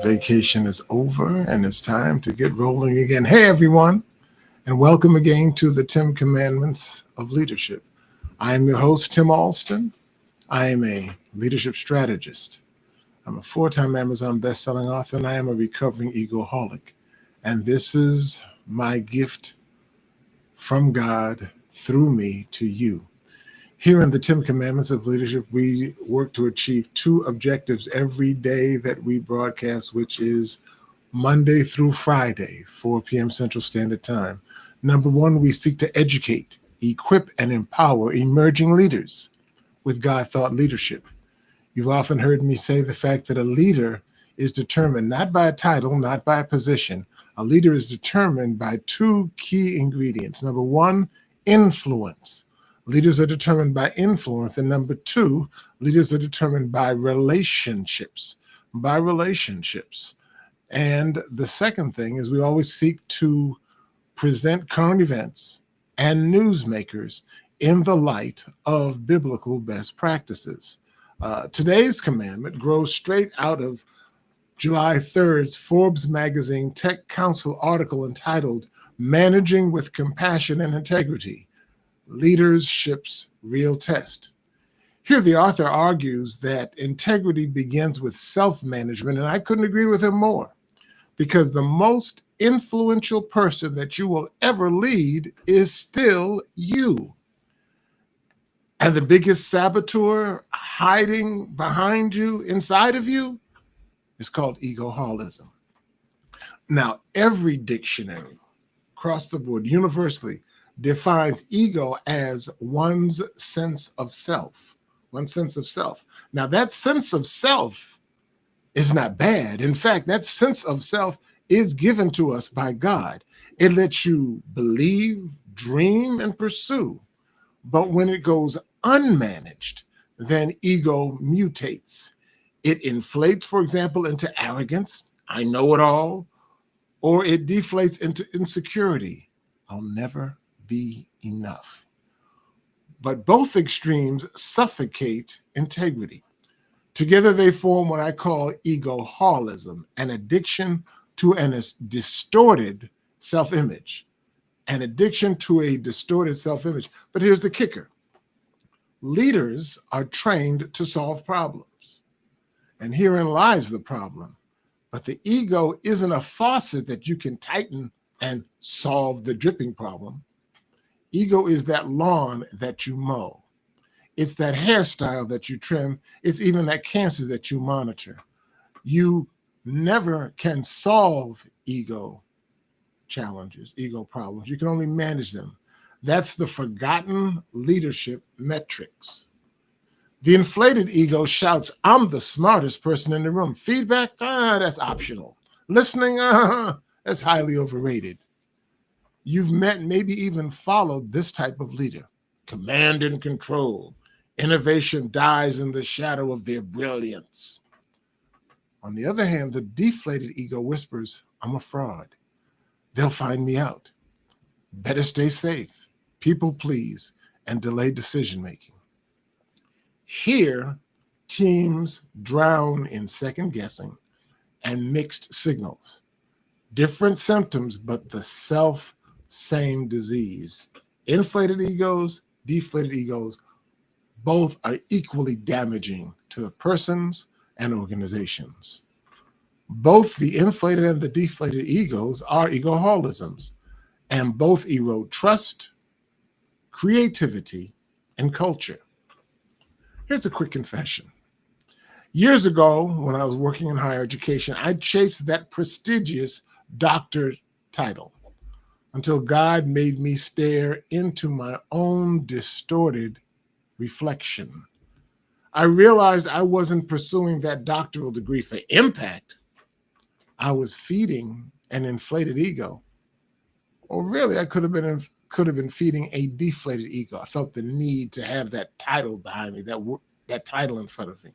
vacation is over and it's time to get rolling again. Hey, everyone, and welcome again to the 10 Commandments of Leadership. I am your host, Tim Alston. I am a leadership strategist. I'm a four-time Amazon best-selling author, and I am a recovering egoholic. And this is my gift from God through me to you. Here in the 10 Commandments of Leadership, we work to achieve two objectives every day that we broadcast, which is Monday through Friday, 4 p.m. Central Standard Time. Number one, we seek to educate, equip, and empower emerging leaders with God-thought leadership. You've often heard me say the fact that a leader is determined not by a title, not by a position. A leader is determined by two key ingredients. Number one, influence. Leaders are determined by influence. And number two, leaders are determined by relationships. And the second thing is we always seek to present current events and newsmakers in the light of biblical best practices. Today's commandment grows straight out of July 3rd's Forbes magazine Tech Council article entitled Managing with Compassion and Integrity, Leadership's Real Test. Here the author argues that integrity begins with self-management, and I couldn't agree with him more, because the most influential person that you will ever lead is still you. And the biggest saboteur hiding behind you, inside of you, is called egoholism. Now, every dictionary across the board, universally, defines ego as one's sense of self. Now, that sense of self is not bad. In fact, that sense of self is given to us by God. It lets you believe, dream, and pursue. But when it goes unmanaged, then ego mutates. It inflates, for example, into arrogance, I know it all, or it deflates into insecurity, I'll never be enough. But both extremes suffocate integrity. Together they form what I call egoholism, an addiction to a distorted self-image. An addiction to a distorted self-image. But here's the kicker. Leaders are trained to solve problems. And herein lies the problem. But the ego isn't a faucet that you can tighten and solve the dripping problem. Ego is that lawn that you mow. It's that hairstyle that you trim. It's even that cancer that you monitor. You never can solve ego challenges, ego problems. You can only manage them. That's the forgotten leadership metrics. The inflated ego shouts, I'm the smartest person in the room. Feedback, that's optional. Listening, that's highly overrated. You've met, maybe even followed this type of leader. Command and control. Innovation dies in the shadow of their brilliance. On the other hand, the deflated ego whispers, I'm a fraud. They'll find me out. Better stay safe. People please and delay decision-making. Here, teams drown in second guessing and mixed signals. Different symptoms, but the same disease. Inflated egos, deflated egos, both are equally damaging to the persons and organizations. Both the inflated and the deflated egos are egoholisms, and both erode trust, creativity, and culture. Here's a quick confession. Years ago, when I was working in higher education, I chased that prestigious doctor title until God made me stare into my own distorted reflection. I realized I wasn't pursuing that doctoral degree for impact. I was feeding an inflated ego. Or really, I could have been feeding a deflated ego. I felt the need to have that title behind me, that title in front of me.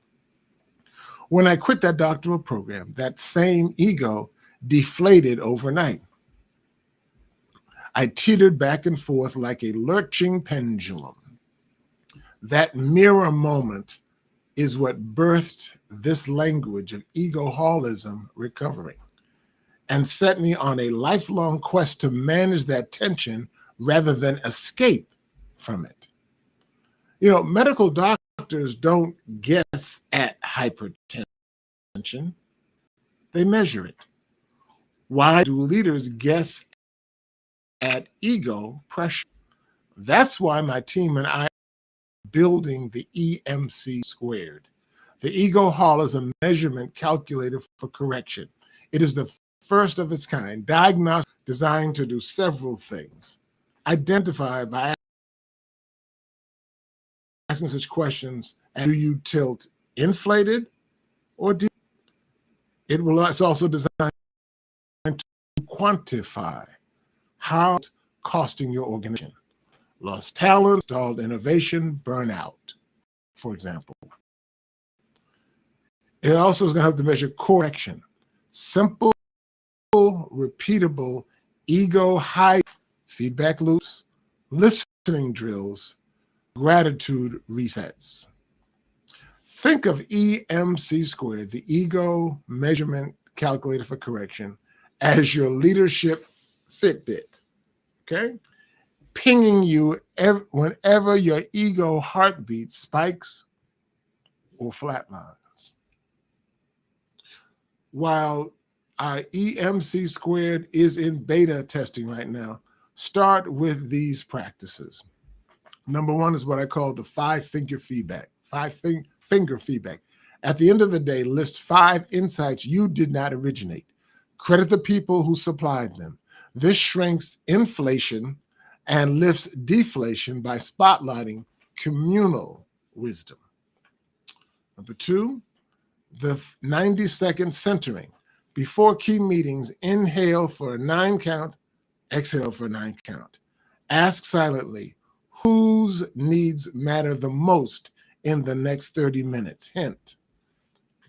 When I quit that doctoral program, that same ego deflated overnight. I teetered back and forth like a lurching pendulum. That mirror moment is what birthed this language of egoholism recovery and set me on a lifelong quest to manage that tension rather than escape from it. You know, medical doctors don't guess at hypertension, they measure it. Why do leaders guess at ego pressure? That's why my team and I are building the EMC squared. The egoholism measurement calculator for correction. It is the first of its kind, diagnostic, designed to do several things. Identify by asking such questions, do you tilt inflated or deep? It's also designed to quantify how it's costing your organization. Lost talent, stalled innovation, burnout, for example. It also is going to have to measure correction. Simple, repeatable, ego high feedback loops, listening drills, gratitude resets. Think of EMC squared, the ego measurement calculator for correction, as your leadership Fitbit, okay? Pinging you whenever your ego heartbeat spikes or flatlines. While our EMC squared is in beta testing right now, start with these practices. Number one is what I call the five-finger feedback. Five-finger feedback. At the end of the day, list 5 insights you did not originate. Credit the people who supplied them. This shrinks inflation and lifts deflation by spotlighting communal wisdom. Number 2, the 90-second centering. Before key meetings, inhale for a 9 count, exhale for a 9 count. Ask silently, whose needs matter the most in the next 30 minutes? Hint,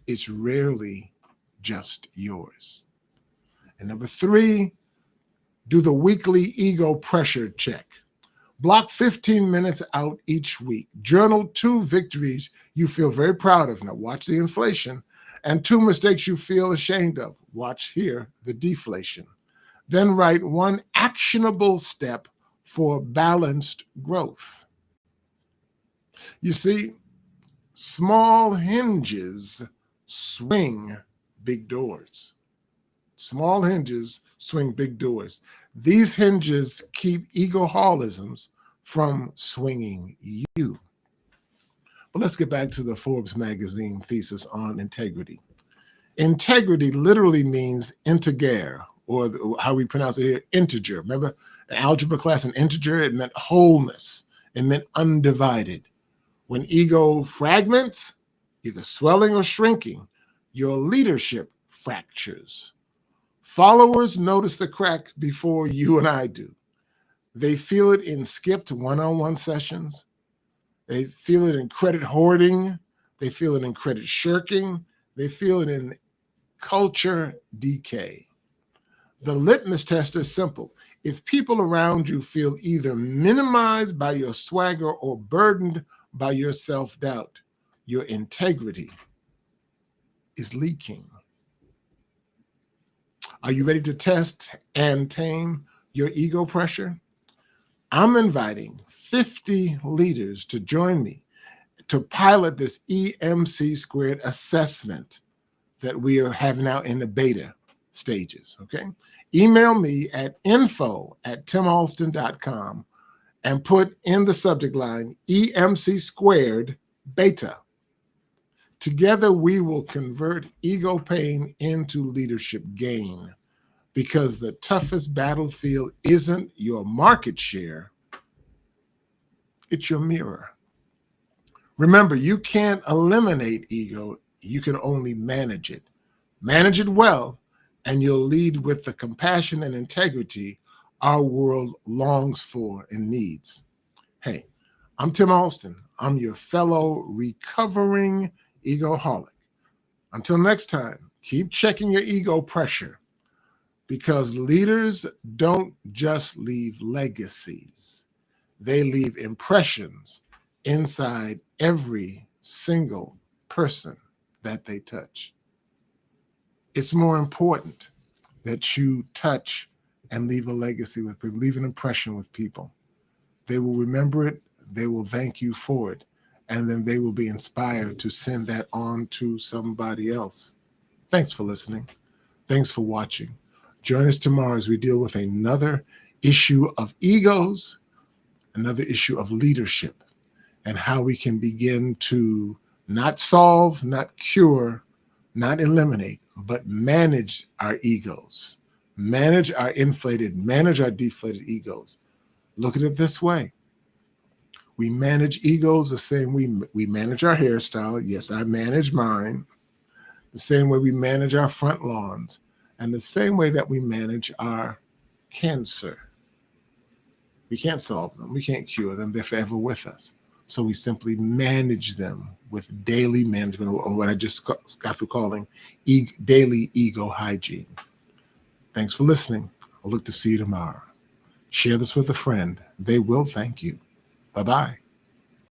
it's rarely just yours. And number 3, do the weekly ego pressure check. Block 15 minutes out each week. Journal 2 victories you feel very proud of. Now watch the inflation. And 2 mistakes you feel ashamed of. Watch here the deflation. Then write 1 actionable step for balanced growth. You see, small hinges swing big doors. Small hinges swing big doors. These hinges keep egoholisms from swinging you. But let's get back to the Forbes magazine thesis on integrity. Integrity literally means integer, or how we pronounce it here, integer. Remember, in algebra class, an integer, it meant wholeness. It meant undivided. When ego fragments, either swelling or shrinking, your leadership fractures. Followers notice the cracks before you and I do. They feel it in skipped one-on-one sessions. They feel it in credit hoarding. They feel it in credit shirking. They feel it in culture decay. The litmus test is simple. If people around you feel either minimized by your swagger or burdened by your self-doubt, your integrity is leaking. Are you ready to test and tame your ego pressure? I'm inviting 50 leaders to join me to pilot this EMC squared assessment that we are having out in the beta stages, okay? Email me at info@timalston.com and put in the subject line EMC squared beta. Together, we will convert ego pain into leadership gain, because the toughest battlefield isn't your market share, it's your mirror. Remember, you can't eliminate ego, you can only manage it. Manage it well, and you'll lead with the compassion and integrity our world longs for and needs. Hey, I'm Tim Alston. I'm your fellow recovering egoholic. Until next time, keep checking your ego pressure, because leaders don't just leave legacies. They leave impressions inside every single person that they touch. It's more important that you touch and leave a legacy with people, leave an impression with people. They will remember it, they will thank you for it, and then they will be inspired to send that on to somebody else. Thanks for listening. Thanks for watching. Join us tomorrow as we deal with another issue of egos, another issue of leadership, and how we can begin to not solve, not cure, not eliminate, but manage our egos, manage our deflated egos. Look at it this way. We manage egos the same way we manage our hairstyle. Yes, I manage mine. The same way we manage our front lawns, and the same way that we manage our cancer. We can't solve them. We can't cure them. They're forever with us. So we simply manage them with daily management, or what I just got through calling daily ego hygiene. Thanks for listening. I'll look to see you tomorrow. Share this with a friend. They will thank you. Bye-bye.